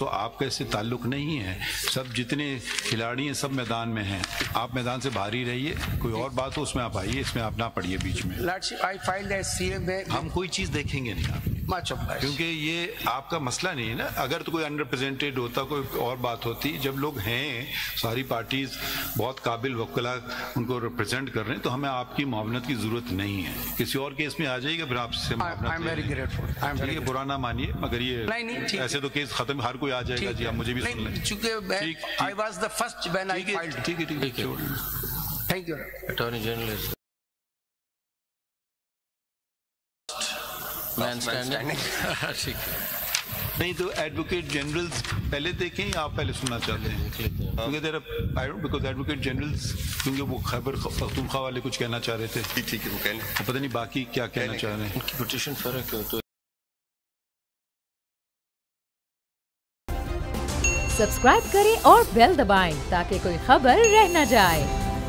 तो आपका इससे ताल्लुक़ नहीं है। सब जितने खिलाड़ी हैं सब मैदान में हैं, आप मैदान से बाहर ही रहिए, कोई और बात हो उसमें आप आइए, इसमें आप ना पड़िए बीच में। हम कोई चीज़ देखेंगे नहीं आप, क्योंकि ये आपका मसला नहीं है ना। अगर तो कोई अंडर प्रेजेंटेड होता, कोई और बात होती, जब लोग हैं सारी पार्टीज बहुत काबिल वकला उनको रिप्रेजेंट कर रहे हैं, तो हमें आपकी मुआवनत की ज़रूरत नहीं है। किसी और केस में आ जाएगा फिर आपसे मुआवनत, बुरा ना मानिए, मगर ये ऐसे तो केस खत्म, हर कोई आ जाएगा जी, आप मुझे भी सुन लें। ठीक है, थैंक यू। अटॉर्नी जनरल ठीक है। नहीं तो एडवोकेट जनरल्स पहले देखें या आप पहले सुनना चाहते हैं? क्योंकि बिकॉज एडवोकेट जनरल्स, क्योंकि वो खैबर पख्तूनख्वा वाले कुछ कहना चाह रहे थे। ठीक है, वो कहने, पता नहीं बाकी क्या कहना चाह रहे हैं। उनकी पिटीशन फर्क है। तो सब्सक्राइब करें और बेल दबाएं ताकि कोई खबर रह न जाए।